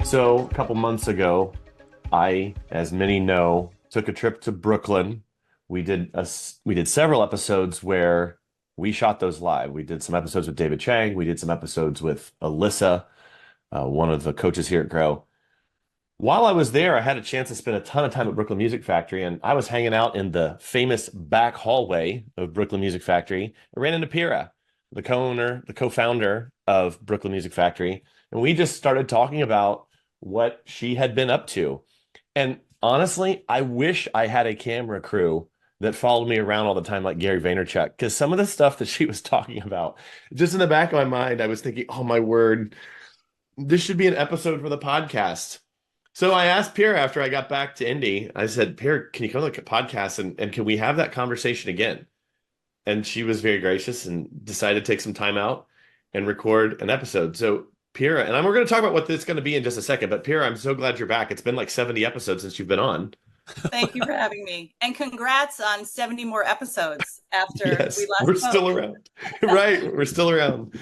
So a couple months ago, I, as many know, took a trip to Brooklyn. We did several episodes where we shot those live. We did some episodes with David Chang. We did some episodes with Alyssa, one of the coaches here at Grow. While I was there, I had a chance to spend a ton of time at Brooklyn Music Factory, and I was hanging out in the famous back hallway of Brooklyn Music Factory. I ran into Peira, the co-owner, the co-founder of Brooklyn Music Factory, and we just started talking about what she had been up to. And honestly, I wish I had a camera crew that followed me around all the time like Gary Vaynerchuk, because some of the stuff that she was talking about, just in the back of my mind, I was thinking, oh my word, this should be an episode for the podcast. So I asked Pierre after I got back to Indy, I said, Pierre, can you come to the podcast and can we have that conversation again? And she was very gracious and decided to take some time out and record an episode. So Pierre, and we're going to talk about what this is going to be in just a second, but Pierre, I'm so glad you're back. It's been like 70 episodes since you've been on. Thank you for having me. And congrats on 70 more episodes after Yes, we last we're spoke. still around. Right, we're still around.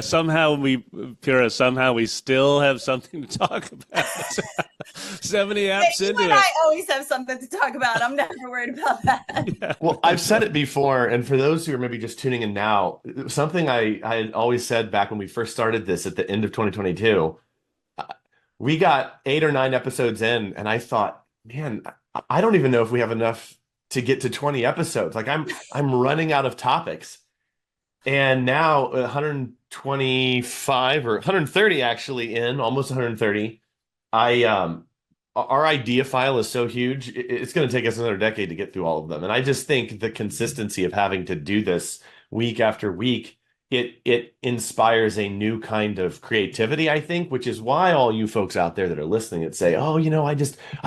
Somehow we still have something to talk about. 70 apps You into and it. I always have something to talk about. I'm never worried about that. Yeah. Well, I've said it before, and for those who are maybe just tuning in now, something I had always said back when we first started this at the end of 2022, we got 8 or 9 episodes in, and I thought, man, I don't even know if we have enough to get to 20 episodes. Like I'm running out of topics. And now 125 or 130 actually in, almost 130. Our idea file is so huge, it's going to take us another decade to get through all of them. And I just think the consistency of having to do this week after week, it inspires a new kind of creativity, I think, which is why all you folks out there that are listening that say, oh, I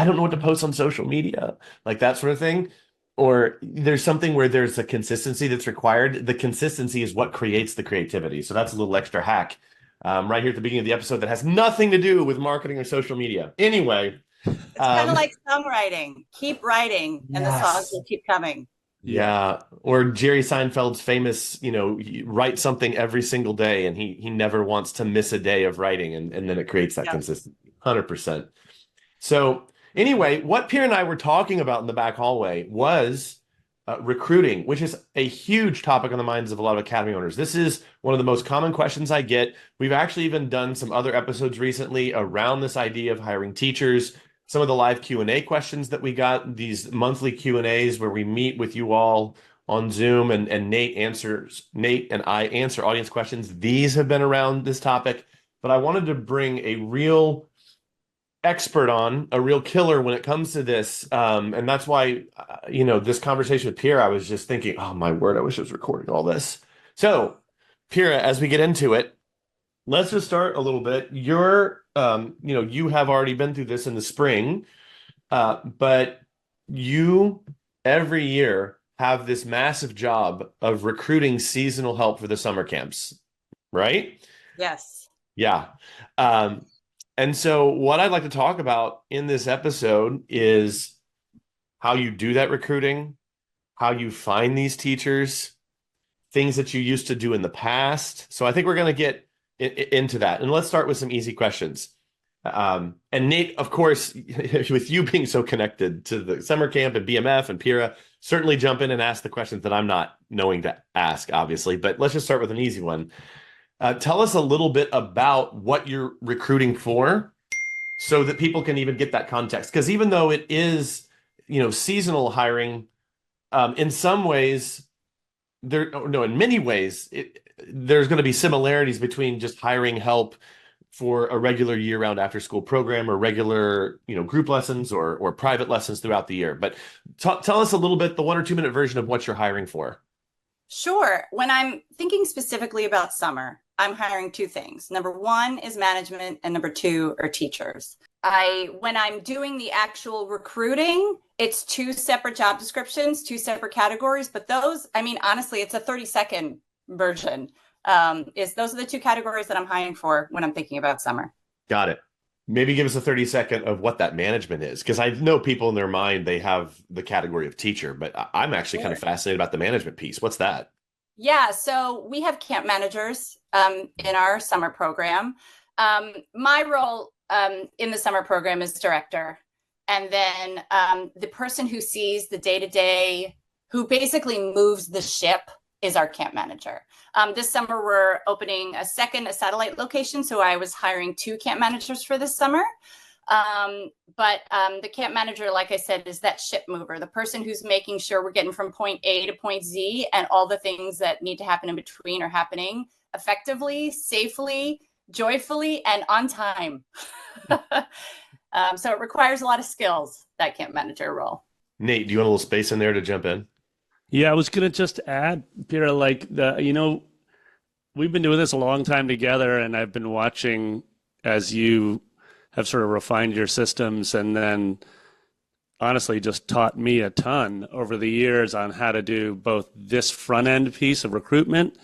don't know what to post on social media, like that sort of thing. Or there's something where there's a consistency that's required. The consistency is what creates the creativity. So that's a little extra hack right here at the beginning of the episode that has nothing to do with marketing or social media. Anyway. It's kind of like songwriting. Keep writing and the songs will keep coming. Yeah. Or Jerry Seinfeld's famous, write something every single day, and he never wants to miss a day of writing, and then it creates that consistency. 100%. So anyway, what Pierre and I were talking about in the back hallway was recruiting, which is a huge topic on the minds of a lot of academy owners. This is one of the most common questions I get. We've actually even done some other episodes recently around this idea of hiring teachers. Some of the live Q&A questions that we got, these monthly Q&As where we meet with you all on Zoom and Nate and I answer audience questions. These have been around this topic, but I wanted to bring a real expert on, a real killer when it comes to this. And that's why, this conversation with Pierre, I was just thinking, oh my word, I wish I was recording all this. So Pierre, as we get into it, let's just start a little bit. You have already been through this in the spring, but you every year have this massive job of recruiting seasonal help for the summer camps, right? Yes. Yeah. And so what I'd like to talk about in this episode is how you do that recruiting, how you find these teachers, things that you used to do in the past. So I think we're going to get into that. And let's start with some easy questions. And Nate, of course, with you being so connected to the summer camp and BMF and Peira, certainly jump in and ask the questions that I'm not knowing to ask, obviously. But let's just start with an easy one. Tell us a little bit about what you're recruiting for so that people can even get that context. Because even though it is, seasonal hiring, in some ways, in many ways, there's going to be similarities between just hiring help for a regular year-round after-school program or regular, group lessons or private lessons throughout the year. But tell us a little bit, the 1 or 2 minute version of what you're hiring for. Sure. When I'm thinking specifically about summer, I'm hiring 2 things. Number 1 is management, and number 2 are teachers. When I'm doing the actual recruiting, it's 2 separate job descriptions, 2 separate categories, but those, honestly, it's a 30-second version. Those are the 2 categories that I'm hiring for when I'm thinking about summer. Got it. Maybe give us a 30-second of what that management is, because I know people in their mind, they have the category of teacher, but I'm actually kind of fascinated about the management piece. What's that? Yeah, so we have camp managers in our summer program. My role in the summer program is director. And then the person who sees the day-to-day, who basically moves the ship, is our camp manager. This summer, we're opening a satellite location. So I was hiring 2 camp managers for this summer. But the camp manager, like I said, is that ship mover, the person who's making sure we're getting from point A to point Z, and all the things that need to happen in between are happening effectively, safely, joyfully, and on time. So it requires a lot of skills, that camp manager role. Nate, do you want a little space in there to jump in? Yeah, I was going to just add, Peter, like we've been doing this a long time together, and I've been watching as you have sort of refined your systems and then honestly just taught me a ton over the years on how to do both this front end piece of recruitment,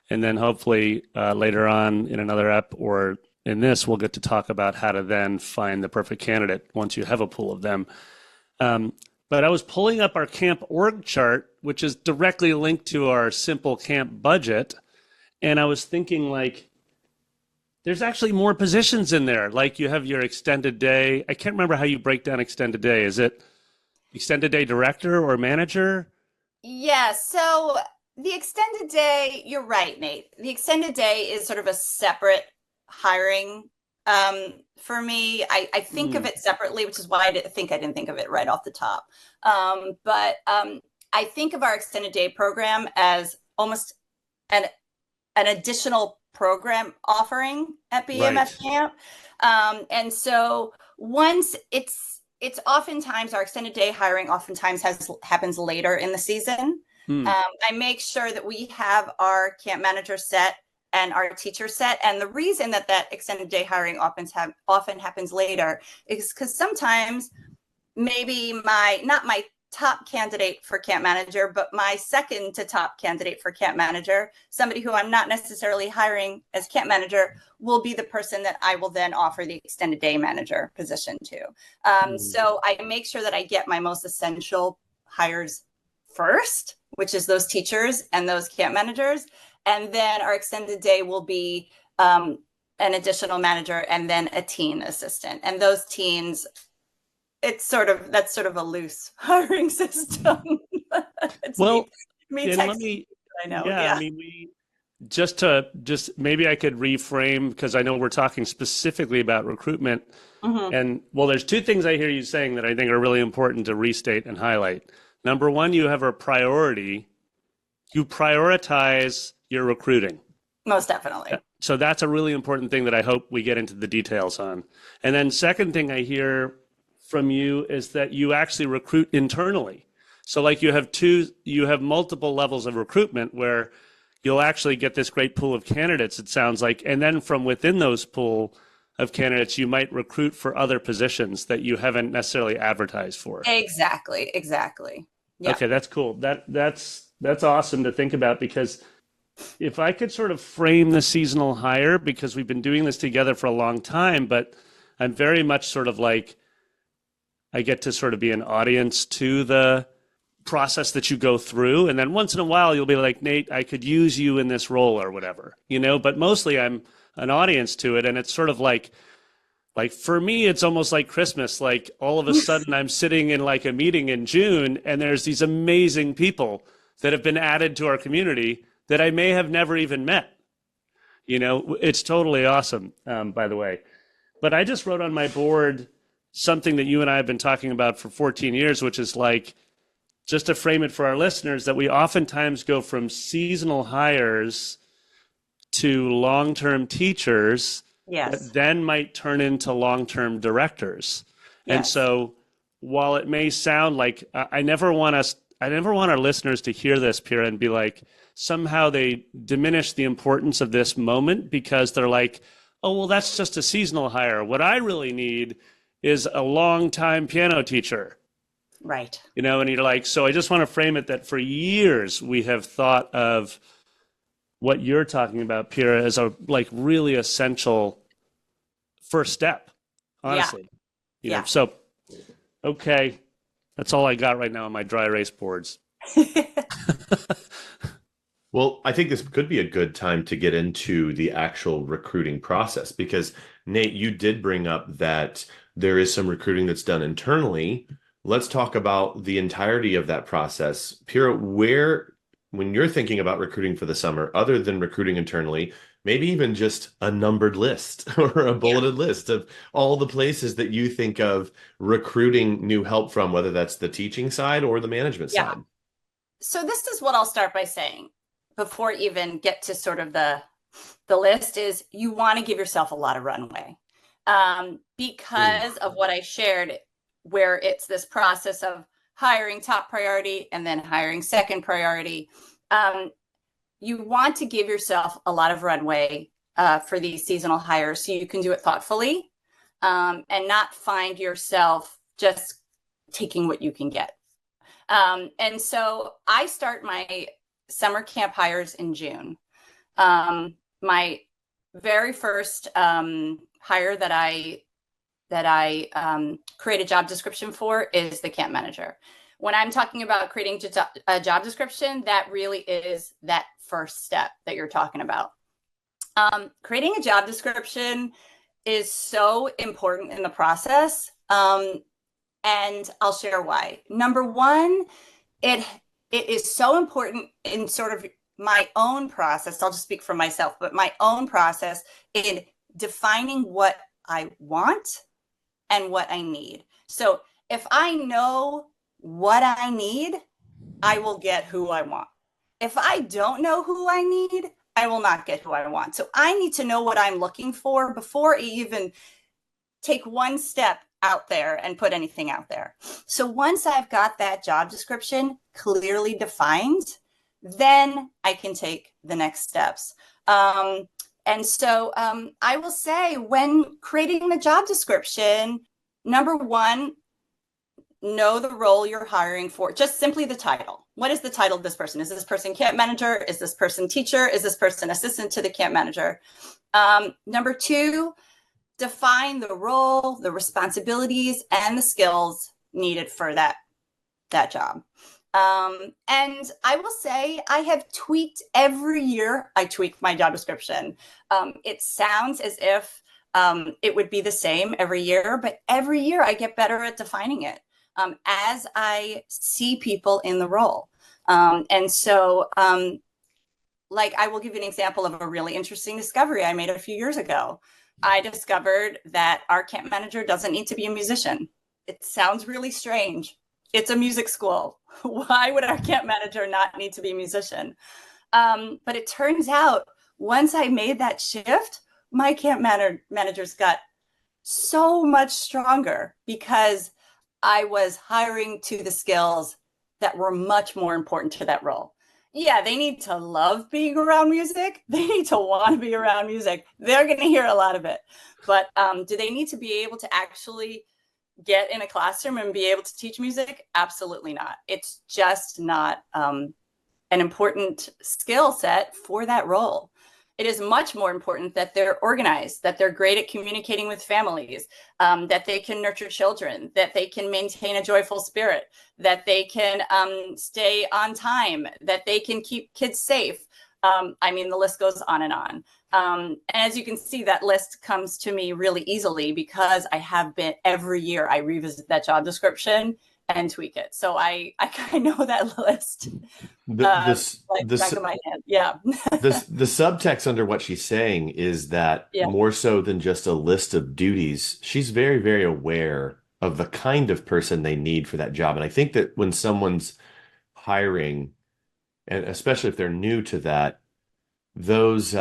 and then hopefully later on in another ep or in this, we'll get to talk about how to then find the perfect candidate once you have a pool of them. But I was pulling up our camp org chart, which is directly linked to our simple camp budget. And I was thinking, like, there's actually more positions in there. Like, you have your extended day. I can't remember how you break down extended day. Is it extended day director or manager? Yeah, so the extended day, you're right, Nate. The extended day is sort of a separate hiring for me. I think of it separately, which is why I didn't think of it right off the top. But I think of our extended day program as almost an additional program offering at BMF Camp. And so once it's oftentimes our extended day hiring oftentimes happens later in the season. I make sure that we have our camp manager set and our teacher set. And the reason that extended day hiring often happens later is because sometimes maybe not my top candidate for camp manager, but my second to top candidate for camp manager, somebody who I'm not necessarily hiring as camp manager, will be the person that I will then offer the extended day manager position to. So I make sure that I get my most essential hires first, which is those teachers and those camp managers. And then our extended day will be an additional manager and then a teen assistant. And those teens, that's sort of a loose hiring system. Well, me let me, I know. Yeah, I mean, maybe I could reframe, because I know we're talking specifically about recruitment. And well, there's 2 things I hear you saying that I think are really important to restate and highlight. Number one, you have a priority. You prioritize your recruiting. Most definitely. So that's a really important thing that I hope we get into the details on. And then second thing I hear from you is that you actually recruit internally. So like you have multiple levels of recruitment where you'll actually get this great pool of candidates, it sounds like. And then from within those pool of candidates, you might recruit for other positions that you haven't necessarily advertised for. Exactly. Yeah. Okay, that's cool. That's awesome to think about, because if I could sort of frame the seasonal hire, because we've been doing this together for a long time, but I'm very much sort of like, I get to sort of be an audience to the process that you go through. And then once in a while, you'll be like, Nate, I could use you in this role or whatever, but mostly I'm an audience to it. And it's sort of like for me, it's almost like Christmas. Like all of a sudden I'm sitting in like a meeting in June and there's these amazing people that have been added to our community that I may have never even met. It's totally awesome, by the way. But I just wrote on my board something that you and I have been talking about for 14 years, which is like, just to frame it for our listeners, that we oftentimes go from seasonal hires to long-term teachers that then might turn into long-term directors. Yes. And so while it may sound like, I never want our listeners to hear this, Peira, and be like, somehow they diminish the importance of this moment because they're like, oh, well, that's just a seasonal hire. What I really need is a long-time piano teacher. Right. And you're like, so I just want to frame it that for years we have thought of what you're talking about, Peira, as a like really essential first step, honestly. Yeah. So, okay, that's all I got right now on my dry erase boards. Well, I think this could be a good time to get into the actual recruiting process because Nate, you did bring up that there is some recruiting that's done internally. Let's talk about the entirety of that process. Pira, when you're thinking about recruiting for the summer, other than recruiting internally, maybe even just a numbered list or a Yeah. bulleted list of all the places that you think of recruiting new help from, whether that's the teaching side or the management Yeah. side. So this is what I'll start by saying before even get to sort of the list is you want to give yourself a lot of runway Ooh. because of what I shared, where it's this process of hiring top priority and then hiring second priority. You want to give yourself a lot of runway for these seasonal hires so you can do it thoughtfully and not find yourself just taking what you can get. And so I start my summer camp hires in June. My very first hire that I create a job description for is the camp manager. When I'm talking about creating a job description, that really is that first step that you're talking about. Creating a job description is so important in the process. And I'll share why. Number one, it is so important in sort of my own process. I'll just speak for myself, but my own process in defining what I want and what I need. So if I know what I need, I will get who I want. If I don't know who I need, I will not get who I want. So I need to know what I'm looking for before I even take one step out there and put anything out there. So once I've got that job description clearly defined, then I can take the next steps. And so I will say when creating the job description, number one, know the role you're hiring for, just simply the title. What is the title of this person? Is this person camp manager? Is this person teacher? Is this person assistant to the camp manager? Number two, define the role, the responsibilities, and the skills needed for that job. And I will say I have tweaked every year. I tweak my job description. It sounds as if it would be the same every year, but every year I get better at defining it as I see people in the role. And so, like, I will give you an example of a really interesting discovery I made a few years ago. I discovered that our camp manager doesn't need to be a musician. It sounds really strange. It's a music school. Why would our camp manager not need to be a musician? But it turns out once I made that shift, my camp managers got so much stronger because I was hiring to the skills that were much more important to that role. Yeah, they need to love being around music. They need to want to be around music. They're going to hear a lot of it. But do they need to be able to actually get in a classroom and be able to teach music? Absolutely not. It's just not an important skill set for that role. It is much more important that they're organized, that they're great at communicating with families, that they can nurture children, that they can maintain a joyful spirit, that they can stay on time, that they can keep kids safe. I mean, the list goes on and on. And as you can see, that list comes to me really easily because I have been every year I revisit that job description and tweak it. So I kind of know that list like back of my head. Yeah. The subtext under what she's saying is that Yeah. more so than just a list of duties, she's very, very aware of the kind of person they need for that job. And I think that when someone's hiring, and especially if they're new to that, those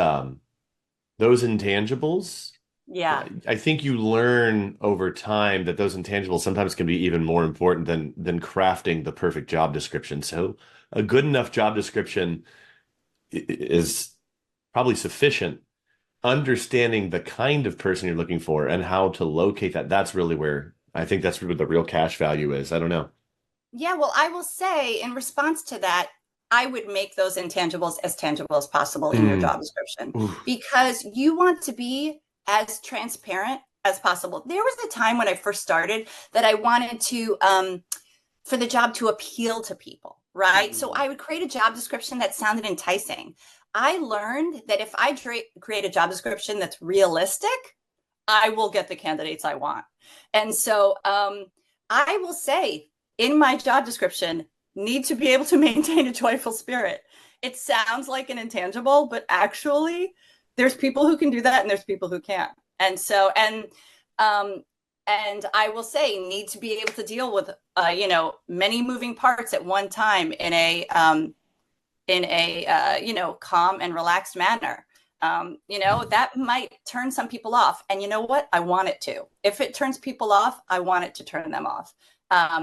intangibles, Yeah. I think you learn over time that those intangibles sometimes can be even more important than crafting the perfect job description. So a good enough job description is probably sufficient. Understanding the kind of person you're looking for and how to locate that, that's really where I think that's where the real cash value is. I don't know. Yeah. Well, I will say in response to that, I would make those intangibles as tangible as possible in your job description Oof. because you want to be as transparent as possible. There was a time when I first started that I wanted to, for the job to appeal to people. right? So I would create a job description that sounded enticing. I learned that if I create a job description that's realistic, I will get the candidates I want. And so I will say in my job description, need to be able to maintain a joyful spirit. It sounds like an intangible, but actually there's people who can do that and there's people who can't. And so, and I will say need to be able to deal with, many moving parts at one time in a calm and relaxed manner. That might turn some people off. And you know what? I want it to. If it turns people off, I want it to turn them off.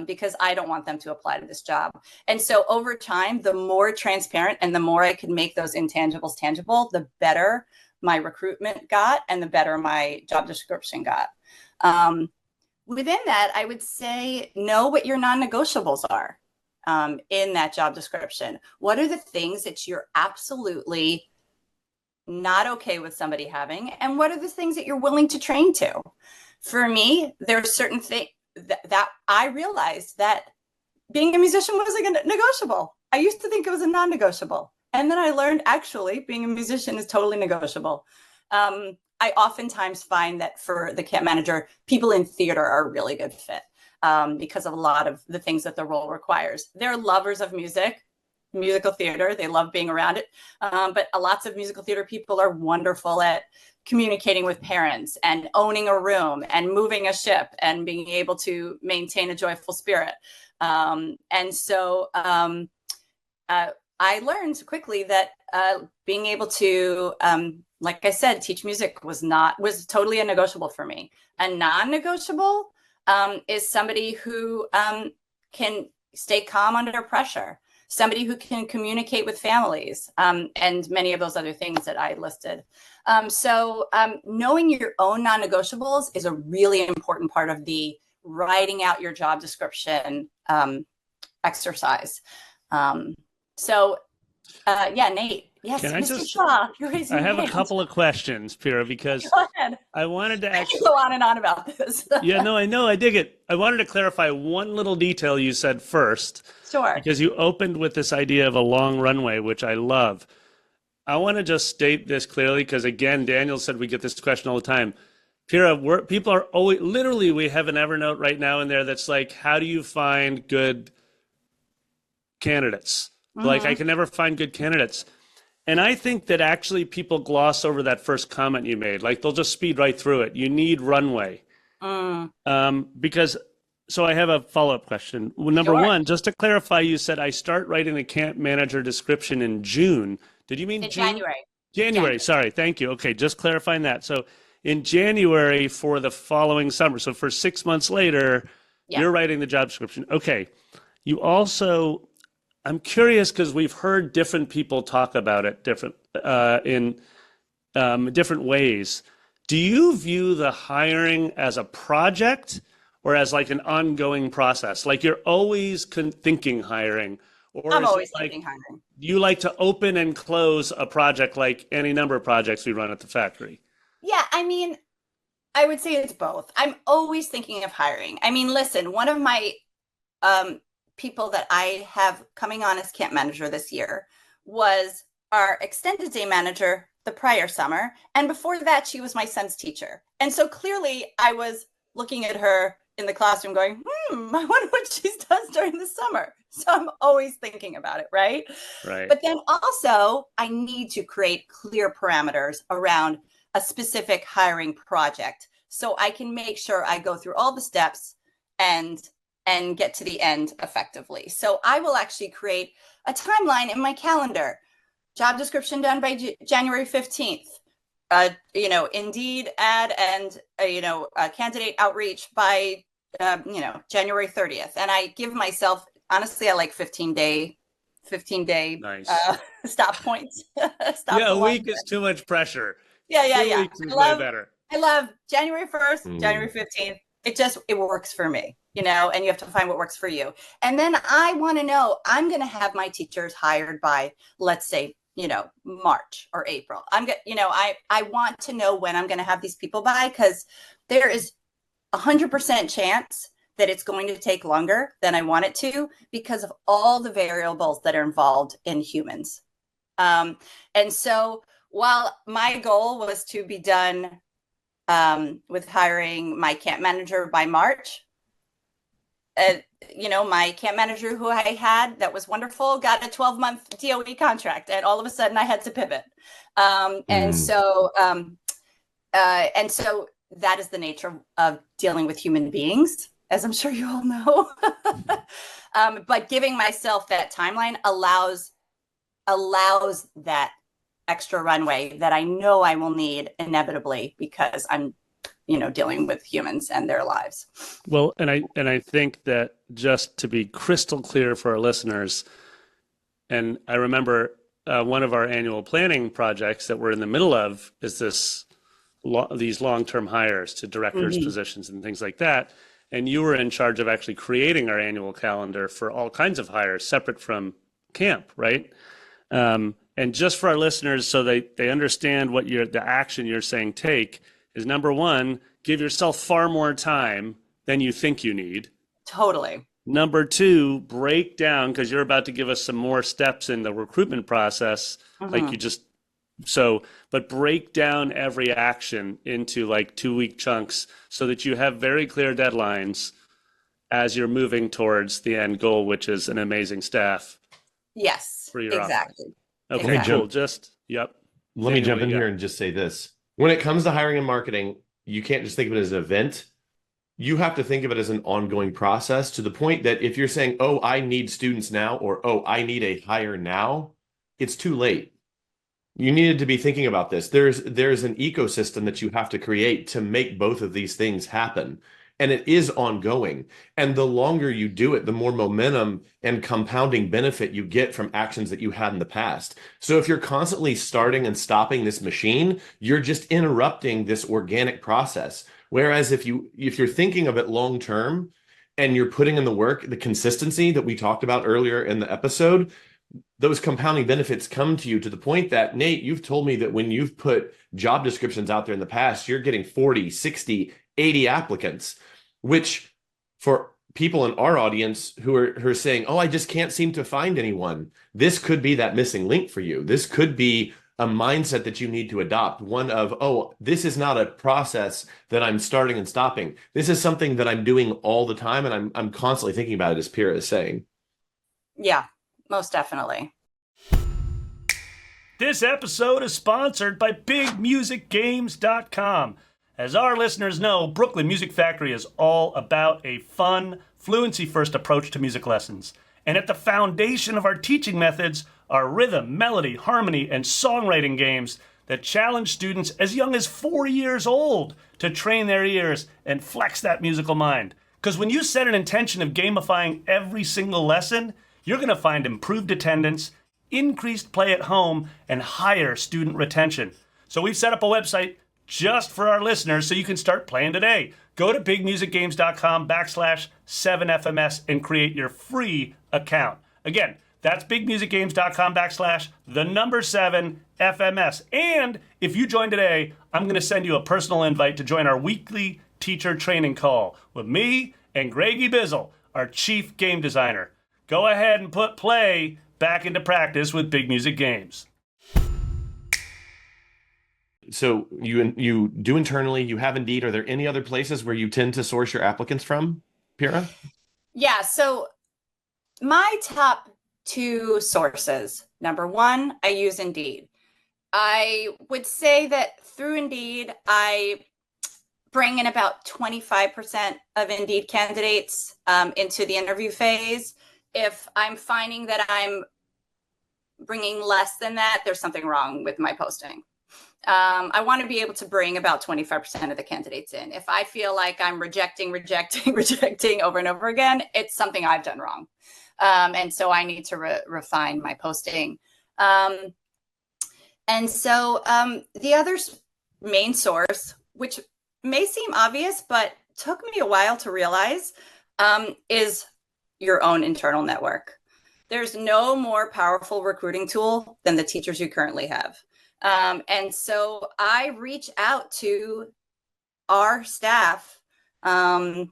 Because I don't want them to apply to this job. And so over time, the more transparent and the more I could make those intangibles tangible, the better my recruitment got and the better my job description got. Within that, I would say know what your non-negotiables are in that job description. What are the things that you're absolutely not okay with somebody having? And what are the things that you're willing to train to? For me, there are certain things that I realized that being a musician wasn't negotiable. I used to think it was a non-negotiable. And then I learned actually being a musician is totally negotiable. I oftentimes find that for the camp manager, people in theater are a really good fit because of a lot of the things that the role requires. They're lovers of music, musical theater. They love being around it. But lots of musical theater people are wonderful at communicating with parents and owning a room and moving a ship and being able to maintain a joyful spirit. And so I learned quickly that being able to, like I said, teach music was totally a negotiable for me. A non-negotiable is somebody who can stay calm under pressure, somebody who can communicate with families, and many of those other things that I listed. So knowing your own non-negotiables is a really important part of the writing out your job description exercise. Nate. Yes, Mr. Shaw, you're raising your hand. I have a couple of questions, Peira, because Go ahead. I wanted to actually go on and on about this. Yeah, no, I know, I dig it. I wanted to clarify one little detail you said first. Sure. Because you opened with this idea of a long runway, which I love. I want to just state this clearly because, again, Daniel said we get this question all the time. Peira, people are always, literally, we have an Evernote right now in there that's like, how do you find good candidates? Mm-hmm. Like, I can never find good candidates. And I think that actually people gloss over that first comment you made. Like, they'll just speed right through it. You need runway. Because, so I have a follow-up question. Well, number one, just to clarify, you said I start writing a camp manager description in June. Did you mean June? January. January, sorry, thank you. Okay, just clarifying that. So in January for the following summer, so for 6 months later, you're writing the job description. Okay, you also, I'm curious because we've heard different people talk about it in different ways. Do you view the hiring as a project or as like an ongoing process? Like you're always thinking hiring? Or I'm always thinking hiring. You like to open and close a project like any number of projects we run at the factory? Yeah, I mean, I would say it's both. I'm always thinking of hiring. I mean, listen, one of my people that I have coming on as camp manager this year was our extended day manager the prior summer. And before that, she was my son's teacher. And so clearly I was looking at her in the classroom going, I wonder what she does during the summer. So I'm always thinking about it, right? Right. But then also I need to create clear parameters around a specific hiring project so I can make sure I go through all the steps and get to the end effectively. So I will actually create a timeline in my calendar. Job description done by January 15th. Indeed ad and candidate outreach by January 30th. And I give myself, honestly, I like 15-day nice. Stop points. A week is too much pressure. Yeah. 2 weeks is way better. I love January 1st, January 15th. It works for me, and you have to find what works for you. And then I want to know, I'm going to have my teachers hired by, let's say, March or April. I want to know when I'm going to have these people by, because there is 100% chance that it's going to take longer than I want it to because of all the variables that are involved in humans. And so while my goal was to be done with hiring my camp manager by March, my camp manager who I had that was wonderful got a 12-month DOE contract, and all of a sudden I had to pivot. And so that is the nature of dealing with human beings, as I'm sure you all know. But giving myself that timeline allows that extra runway that I know I will need inevitably because I'm, dealing with humans and their lives. Well, and I think that, just to be crystal clear for our listeners, and I remember one of our annual planning projects that we're in the middle of is these long-term hires to directors' positions and things like that. And you were in charge of actually creating our annual calendar for all kinds of hires separate from camp, right? And just for our listeners, so they understand what the action you're saying take is, number one, give yourself far more time than you think you need. Totally. Number two, break down, because you're about to give us some more steps in the recruitment process, but break down every action into like 2-week chunks so that you have very clear deadlines as you're moving towards the end goal, which is an amazing staff. Yes, for your exactly. office. Okay, Exactly. cool. Let me jump in here and just say this. When it comes to hiring and marketing, you can't just think of it as an event. You have to think of it as an ongoing process, to the point that if you're saying, oh, I need students now, or, oh, I need a hire now, it's too late. You needed to be thinking about this. There's an ecosystem that you have to create to make both of these things happen. And it is ongoing. And the longer you do it, the more momentum and compounding benefit you get from actions that you had in the past. So if you're constantly starting and stopping this machine, you're just interrupting this organic process. Whereas if you're thinking of it long term and you're putting in the work, the consistency that we talked about earlier in the episode, those compounding benefits come to you, to the point that, Nate, you've told me that when you've put job descriptions out there in the past, you're getting 40, 60, 80 applicants, which for people in our audience who are saying, oh, I just can't seem to find anyone, this could be that missing link for you. This could be a mindset that you need to adopt. One of, oh, this is not a process that I'm starting and stopping. This is something that I'm doing all the time, and I'm constantly thinking about it, as Peira is saying. Yeah, most definitely. This episode is sponsored by BigMusicGames.com. As our listeners know, Brooklyn Music Factory is all about a fun, fluency-first approach to music lessons. And at the foundation of our teaching methods are rhythm, melody, harmony, and songwriting games that challenge students as young as 4 years old to train their ears and flex that musical mind. Because when you set an intention of gamifying every single lesson, you're going to find improved attendance, increased play at home, and higher student retention. So we've set up a website just for our listeners so you can start playing today. Go to bigmusicgames.com/7FMS and create your free account. Again, that's bigmusicgames.com/7FMS. And if you join today, I'm going to send you a personal invite to join our weekly teacher training call with me and Greggy Bizzle, our chief game designer. Go ahead and put play back into practice with Big Music Games. So you do internally, you have Indeed. Are there any other places where you tend to source your applicants from, Peira? Yeah, so my top two sources. Number one, I use Indeed. I would say that through Indeed, I bring in about 25% of Indeed candidates into the interview phase. If I'm finding that I'm bringing less than that, there's something wrong with my posting. I want to be able to bring about 25% of the candidates in. If I feel like I'm rejecting over and over again, it's something I've done wrong. And so I need to refine my posting. And so the other main source, which may seem obvious, but took me a while to realize, is your own internal network. There's no more powerful recruiting tool than the teachers you currently have. And so I reach out to our staff and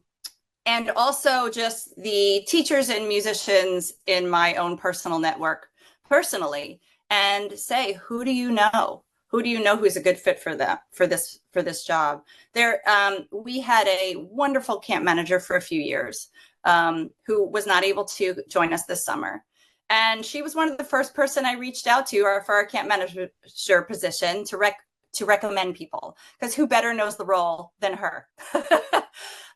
And also just the teachers and musicians in my own personal network personally, and say, who do you know? Who do you know who's a good fit for that, for this job? We had a wonderful camp manager for a few years, who was not able to join us this summer. And she was one of the first person I reached out to for our camp manager position to recommend people, because who better knows the role than her?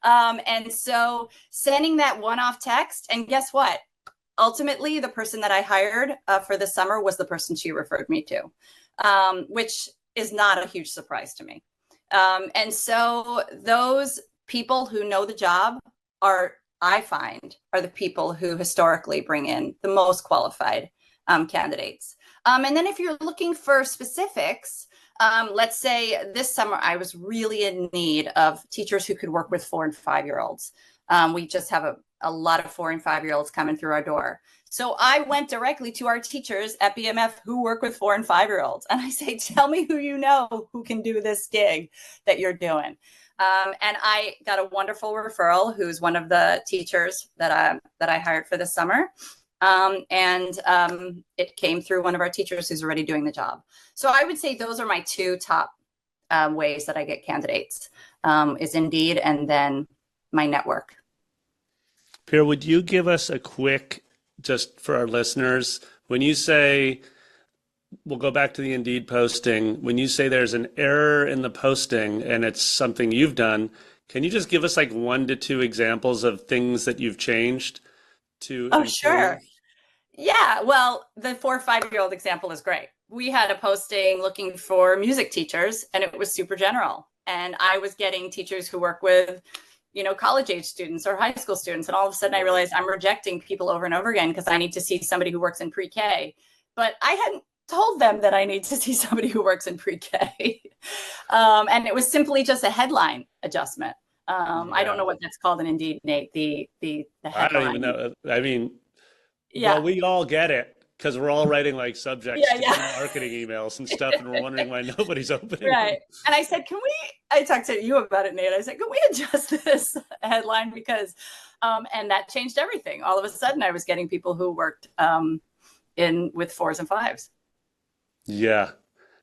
And so sending that one-off text, and guess what? Ultimately, the person that I hired for the summer was the person she referred me to, which is not a huge surprise to me. And so those people who know the job I find, are the people who historically bring in the most qualified candidates. And then if you're looking for specifics, let's say this summer I was really in need of teachers who could work with 4 and 5-year-olds. We just have a lot of 4 and 5-year-olds coming through our door. So I went directly to our teachers at BMF who work with 4 and 5-year-olds. And I say, tell me who you know who can do this gig that you're doing. And I got a wonderful referral, who's one of the teachers that I hired for this summer. And it came through one of our teachers who's already doing the job. So I would say those are my 2 top ways that I get candidates, is Indeed and then my network. Peira, would you give us a quick, just for our listeners, when you say, we'll go back to the Indeed posting, when you say there's an error in the posting and it's something you've done, can you just give us like 1 to 2 examples of things that you've changed to improve? Sure. Yeah, well, the 4 or 5-year-old example is great. We had a posting looking for music teachers, and it was super general. And I was getting teachers who work with, college age students or high school students. And all of a sudden I realized I'm rejecting people over and over again because I need to see somebody who works in pre-K. But I hadn't told them that I need to see somebody who works in pre-K. And it was simply just a headline adjustment. I don't know what that's called in Indeed, Nate, the headline. I don't even know. I mean, well, we all get it because we're all writing like subjects to marketing emails and stuff, and we're wondering why nobody's opening Right. them. And I said, I talked to you about it, Nate. I said, can we adjust this headline? Because, and that changed everything. All of a sudden I was getting people who worked with 4s and 5s. Yeah.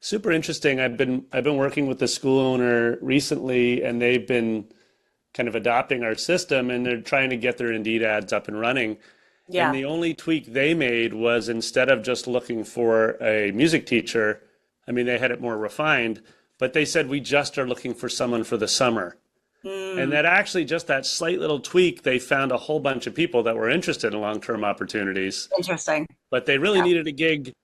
Super interesting. I've been working with the school owner recently, and they've been kind of adopting our system, and they're trying to get their Indeed ads up and running. Yeah. And the only tweak they made was, instead of just looking for a music teacher, I mean, they had it more refined, but they said, we just are looking for someone for the summer. And that actually, just that slight little tweak, they found a whole bunch of people that were interested in long-term opportunities. Interesting. But they really needed a gig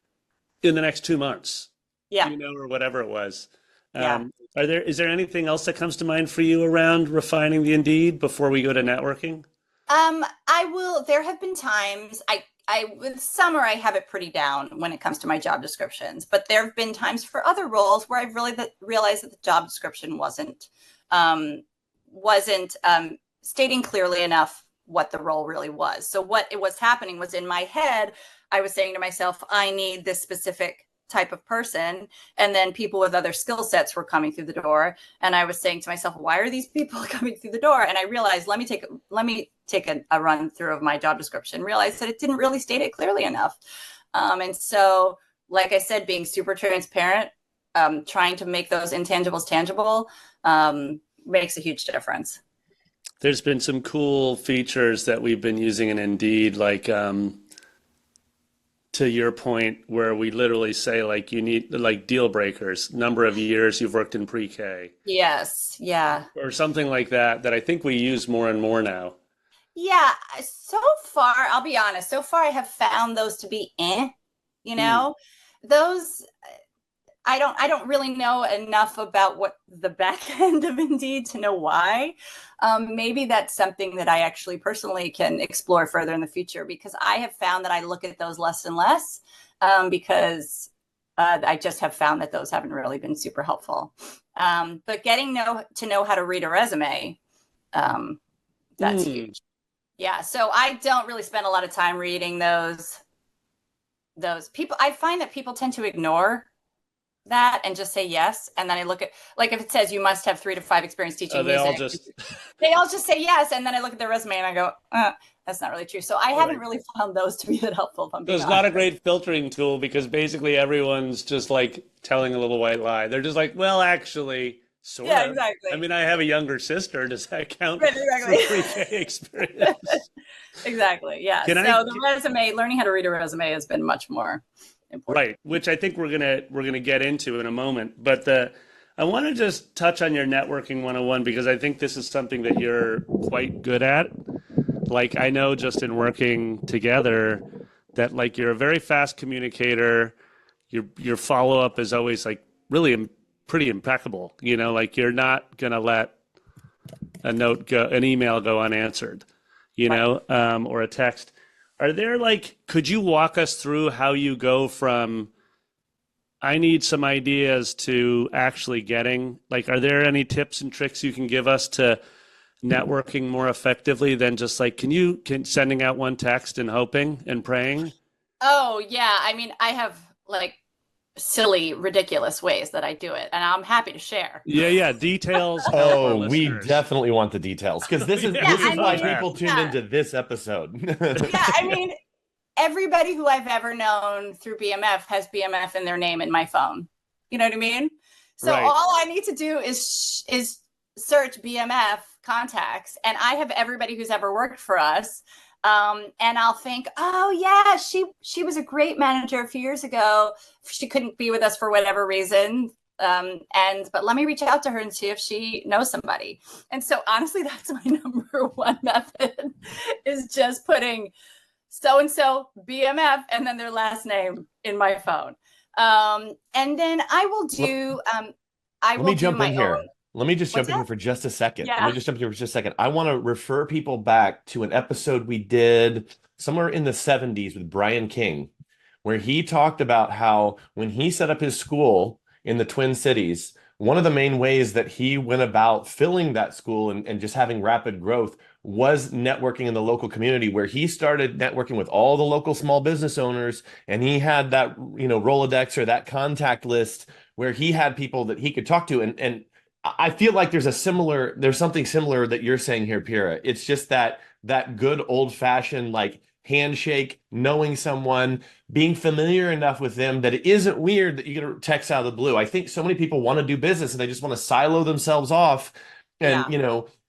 in the next 2 months. Yeah. Or whatever it was. Yeah. Is there anything else that comes to mind for you around refining the Indeed before we go to networking? There have been times with summer, I have it pretty down when it comes to my job descriptions, but there have been times for other roles where I've really realized that the job description wasn't stating clearly enough what the role really was. So what it was happening was, in my head, I was saying to myself, I need this specific type of person, and then people with other skill sets were coming through the door, and I was saying to myself, why are these people coming through the door? And I realized, let me take a run through of my job description, realized that it didn't really state it clearly enough. And so, like I said, being super transparent, trying to make those intangibles tangible, makes a huge difference. There's been some cool features that we've been using in Indeed, like to your point, where we literally say, like, you need, like, deal breakers, number of years you've worked in pre-K. Yes. Yeah. Or something like that I think we use more and more now. Yeah. So far, I'll be honest, I have found those to be those, I don't really know enough about what the back end of Indeed to know why. Maybe that's something that I actually personally can explore further in the future, because I have found that I look at those less and less, because I just have found that those haven't really been super helpful. But getting to know how to read a resume, that's huge. Yeah. So I don't really spend a lot of time reading those people. I find that people tend to ignore that and just say yes. And then I look at, like, if it says you must have 3 to 5 experience teaching music, they all just say yes. And then I look at their resume and I go, that's not really true. So I haven't really found those to be that helpful. If I'm being honest. Not a great filtering tool because basically everyone's just like telling a little white lie. They're just like, well, actually, sort of. Exactly. I mean, I have a younger sister. Does that count exactly. for 3K experience? Exactly. Yeah. The resume, learning how to read a resume has been much more important. Right, which I think we're gonna get into in a moment. But I want to just touch on your networking 101 because I think this is something that you're quite good at. Like, I know just in working together that like you're a very fast communicator. Your follow-up is always like really pretty impeccable. You know, like you're not gonna let an email go unanswered, you know, or a text. Are there could you walk us through how you go from I need some ideas to actually getting, are there any tips and tricks you can give us to networking more effectively than just sending out one text and hoping and praying? Oh, yeah. I mean, I have silly, ridiculous ways that I do it, and I'm happy to share. Yeah. Details. Oh, we definitely want the details because this is why people tuned into this episode. I mean, everybody who I've ever known through BMF has BMF in their name in my phone. You know what I mean? So all I need to do is search BMF contacts, and I have everybody who's ever worked for us. And I'll think, oh yeah, she was a great manager a few years ago. She couldn't be with us for whatever reason. But let me reach out to her and see if she knows somebody. And so honestly, that's my number one method is just putting so-and-so BMF and then their last name in my phone. And then I will do, Let me jump in here for just a second. Yeah. Let me just jump in here for just a second. I want to refer people back to an episode we did somewhere in the 70s with Brian King, where he talked about how when he set up his school in the Twin Cities, one of the main ways that he went about filling that school and just having rapid growth was networking in the local community, where he started networking with all the local small business owners. And he had that, Rolodex or that contact list where he had people that he could talk to. And I feel like there's something similar that you're saying here, Peira. It's just that good old fashioned handshake, knowing someone, being familiar enough with them that it isn't weird that you get a text out of the blue. I think so many people want to do business and they just want to silo themselves off and,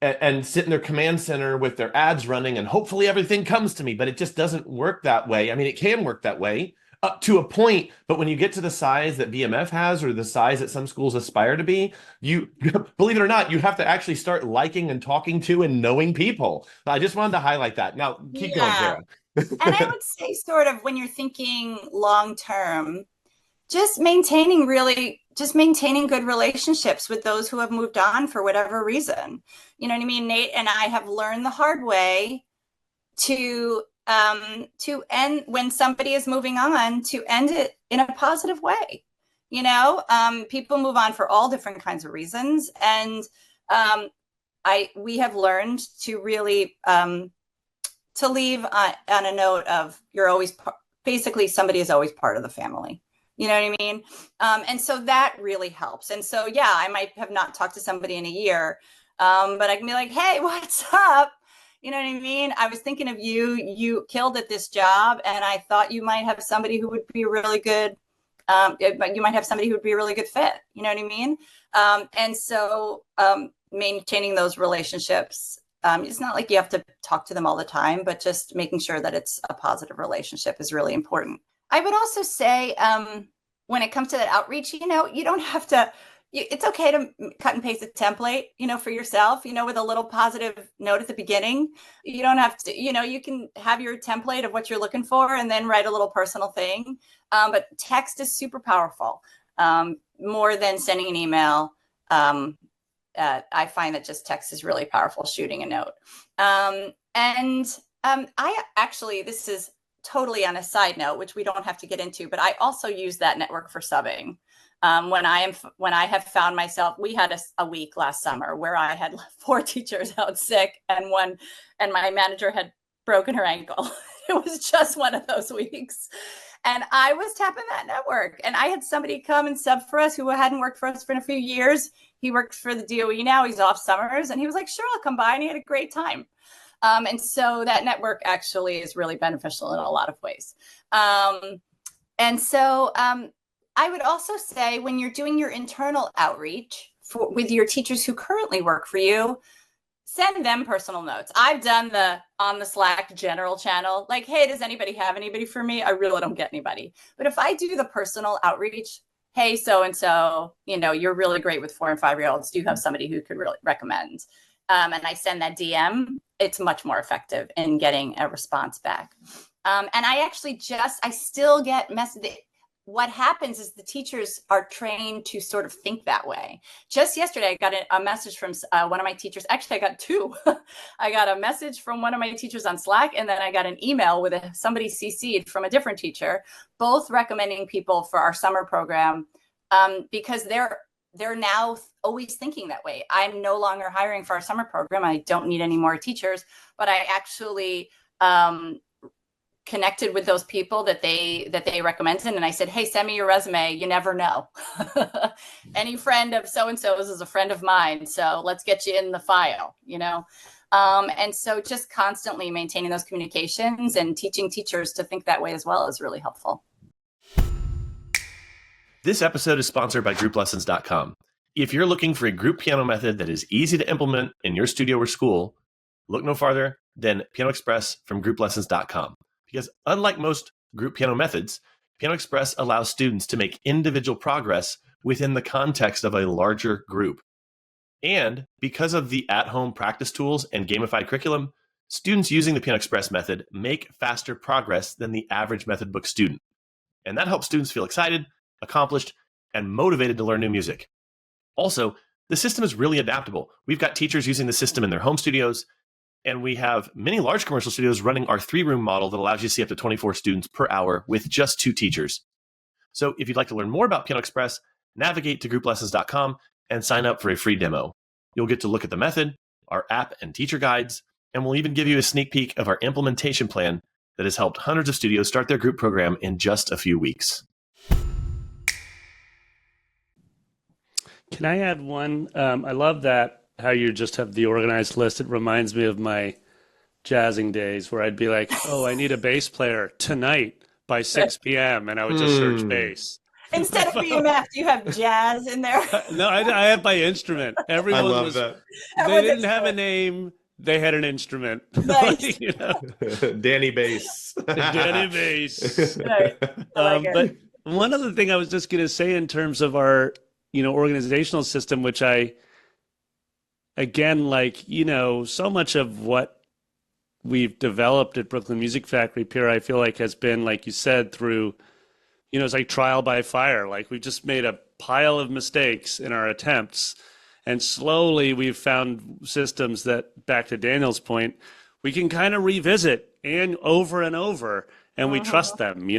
and sit in their command center with their ads running and hopefully everything comes to me, but it just doesn't work that way. I mean, it can work that way up to a point, but when you get to the size that BMF has or the size that some schools aspire to be, you believe it or not, you have to actually start liking and talking to and knowing people. I just wanted to highlight that. Now keep going, Peira. And I would say sort of when you're thinking long term, just maintaining good relationships with those who have moved on for whatever reason. You know what I mean? Nate and I have learned the hard way to end when somebody is moving on, to end it in a positive way. People move on for all different kinds of reasons. And we have learned to really to leave on a note of you're always basically somebody is always part of the family. You know what I mean? And so that really helps. And so, yeah, I might have not talked to somebody in a year, but I can be like, hey, what's up? You know what I mean? I was thinking of you. You killed at this job, and I thought you might have somebody who would be a really good. You might have somebody who would be a really good fit. You know what I mean? And so maintaining those relationships. It's not like you have to talk to them all the time, but just making sure that it's a positive relationship is really important. I would also say when it comes to that outreach, you don't have to. It's okay to cut and paste a template, for yourself, with a little positive note at the beginning. You don't have to, you can have your template of what you're looking for and then write a little personal thing. But text is super powerful, more than sending an email. I find that just text is really powerful, shooting a note. I actually, this is totally on a side note, which we don't have to get into, but I also use that network for subbing. When I have found myself, we had a week last summer where I had 4 teachers out sick and my manager had broken her ankle. It was just one of those weeks. And I was tapping that network. And I had somebody come and sub for us who hadn't worked for us for a few years. He works for the DOE now. He's off summers. And he was like, sure, I'll come by. And he had a great time. And so that network actually is really beneficial in a lot of ways. And so I would also say when you're doing your internal outreach with your teachers who currently work for you, send them personal notes. I've done on the Slack general channel, like, hey, does anybody have anybody for me? I really don't get anybody. But if I do the personal outreach, hey, so-and-so, you're really great with 4 and 5-year-olds. Do you have somebody who could really recommend? And I send that DM, it's much more effective in getting a response back. And I still get messages. What happens is the teachers are trained to sort of think that way. Just yesterday, I got a message from one of my teachers. Actually, I got two. I got a message from one of my teachers on Slack, and then I got an email with somebody CC'd from a different teacher, both recommending people for our summer program because they're now always thinking that way. I'm no longer hiring for our summer program. I don't need any more teachers, but I actually connected with those people that they recommended. And I said, hey, send me your resume. You never know. Any friend of so-and-so's is a friend of mine. So let's get you in the file, And so just constantly maintaining those communications and teaching teachers to think that way as well is really helpful. This episode is sponsored by grouplessons.com. If you're looking for a group piano method that is easy to implement in your studio or school, look no farther than Piano Express from grouplessons.com. Because unlike most group piano methods, Piano Express allows students to make individual progress within the context of a larger group. And because of the at-home practice tools and gamified curriculum, students using the Piano Express method make faster progress than the average method book student. And that helps students feel excited, accomplished, and motivated to learn new music. Also, the system is really adaptable. We've got teachers using the system in their home studios, and we have many large commercial studios running our 3-room model that allows you to see up to 24 students per hour with just 2 teachers. So if you'd like to learn more about Piano Express, navigate to grouplessons.com and sign up for a free demo. You'll get to look at the method, our app and teacher guides, and we'll even give you a sneak peek of our implementation plan that has helped hundreds of studios start their group program in just a few weeks. Can I add one? I love that how you just have the organized list. It reminds me of my jazzing days where I'd be like, oh, I need a bass player tonight by 6 p.m. And I would just search bass. Instead of BMF, you have jazz in there. No, I have by instrument. Everyone I love that. They didn't have a name. They had an instrument. Nice. Danny Bass. Danny Bass. Right. But one other thing I was just going to say in terms of our, organizational system, which again, so much of what we've developed at Brooklyn Music Factory, Peira, I feel like has been, like you said, through, it's like trial by fire. Like we've just made a pile of mistakes in our attempts. And slowly we've found systems that, back to Daniel's point, we can kind of revisit and over, and we trust them,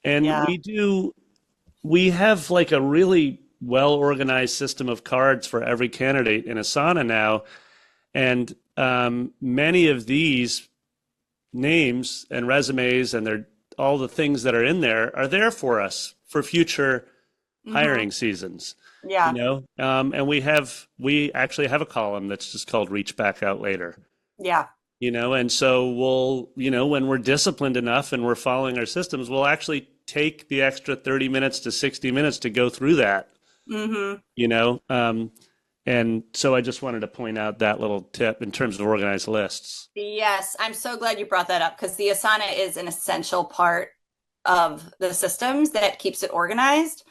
And we have like a really well-organized system of cards for every candidate in Asana now. And many of these names and resumes and all the things that are in there are there for us for future hiring seasons. Yeah. And we actually have a column that's just called Reach Back Out Later. Yeah. And so we'll, when we're disciplined enough and we're following our systems, we'll actually take the extra 30 minutes to 60 minutes to go through that. And so I just wanted to point out that little tip in terms of organized lists. Yes, I'm so glad you brought that up because the Asana is an essential part of the systems that keeps it organized.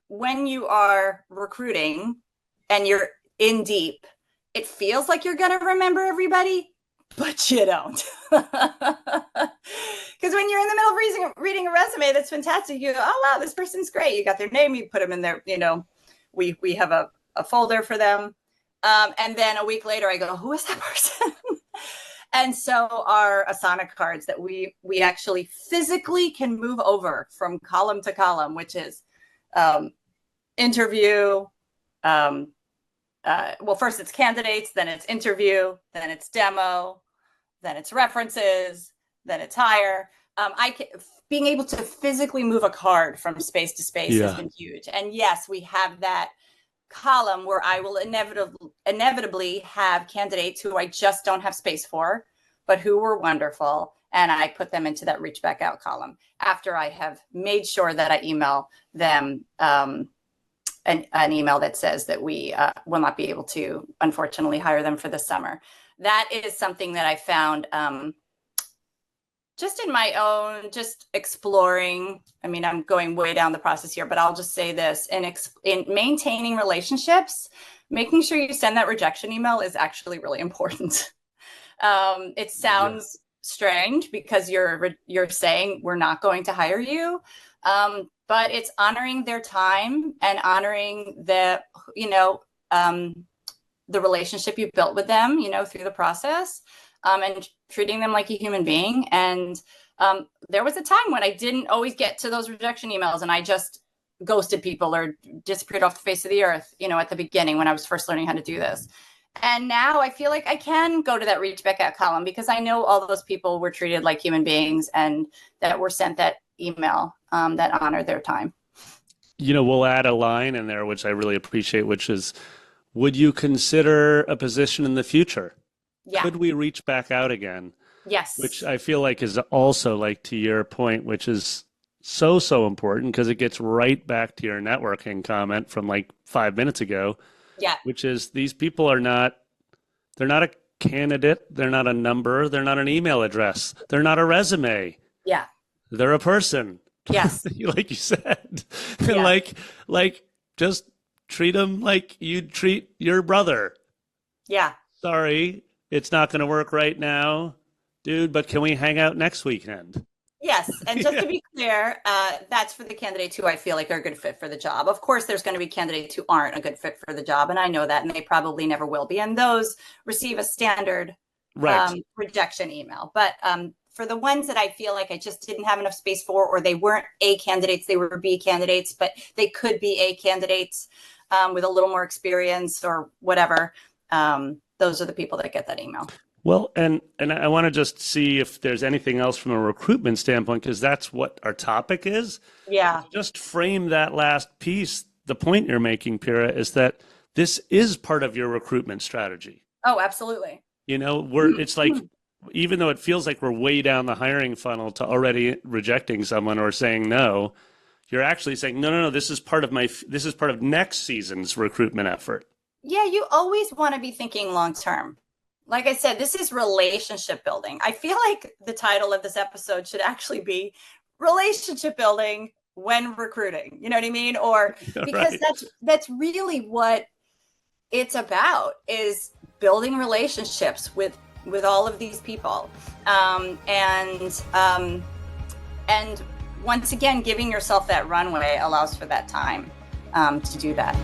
When you are recruiting and you're in deep, it feels like you're going to remember everybody, but you don't. Because when you're in the middle of reading a resume, that's fantastic. You go, oh, wow, this person's great. You got their name, you put them in there, we have a folder for them. And then a week later, I go, who is that person? And so our Asana cards that we actually physically can move over from column to column, which is interview. Well, first it's candidates, then it's interview, then it's demo, then it's references, then it's hire. being able to physically move a card from space to space has been huge. And yes, we have that column where I will inevitably have candidates who I just don't have space for, but who were wonderful. And I put them into that reach back out column after I have made sure that I email them an email that says that we will not be able to, unfortunately, hire them for the summer. That is something that I found just in my own, just exploring. I mean, I'm going way down the process here, but I'll just say this: in maintaining relationships, making sure you send that rejection email is actually really important. It sounds strange because you're saying we're not going to hire you, but it's honoring their time and honoring the relationship you built with them, through the process. And treating them like a human being. And there was a time when I didn't always get to those rejection emails and I just ghosted people or disappeared off the face of the earth, at the beginning when I was first learning how to do this. And now I feel like I can go to that reach back out column because I know all those people were treated like human beings and that were sent that email that honored their time. We'll add a line in there, which I really appreciate, which is, would you consider a position in the future? Yeah. Could we reach back out again? Yes. Which I feel like is also, like, to your point, which is so important because it gets right back to your networking comment from like 5 minutes ago. Yeah. Which is, these people they're not a candidate. They're not a number. They're not an email address. They're not a resume. Yeah. They're a person. Yes. Like you said. Yeah. like just treat them like you'd treat your brother. Yeah. Sorry, it's not going to work right now, dude, but can we hang out next weekend? Yes. And just to be clear, that's for the candidates who I feel like are a good fit for the job. Of course, there's going to be candidates who aren't a good fit for the job. And I know that, and they probably never will be. And those receive a standard rejection email. But for the ones that I feel like I just didn't have enough space for, or they weren't A candidates, they were B candidates, but they could be A candidates with a little more experience or whatever. Those are the people that get that email. Well, and I want to just see if there's anything else from a recruitment standpoint, because that's what our topic is. Yeah. Just frame that last piece. The point you're making, Peira, is that this is part of your recruitment strategy. Oh, absolutely. It's like, even though it feels like we're way down the hiring funnel to already rejecting someone or saying no, you're actually saying, no, this is part of next season's recruitment effort. Yeah, you always want to be thinking long term. Like I said, this is relationship building. I feel like the title of this episode should actually be relationship building when recruiting. You know what I mean? Or because that's really what it's about, is building relationships with all of these people. And once again, giving yourself that runway allows for that time to do that.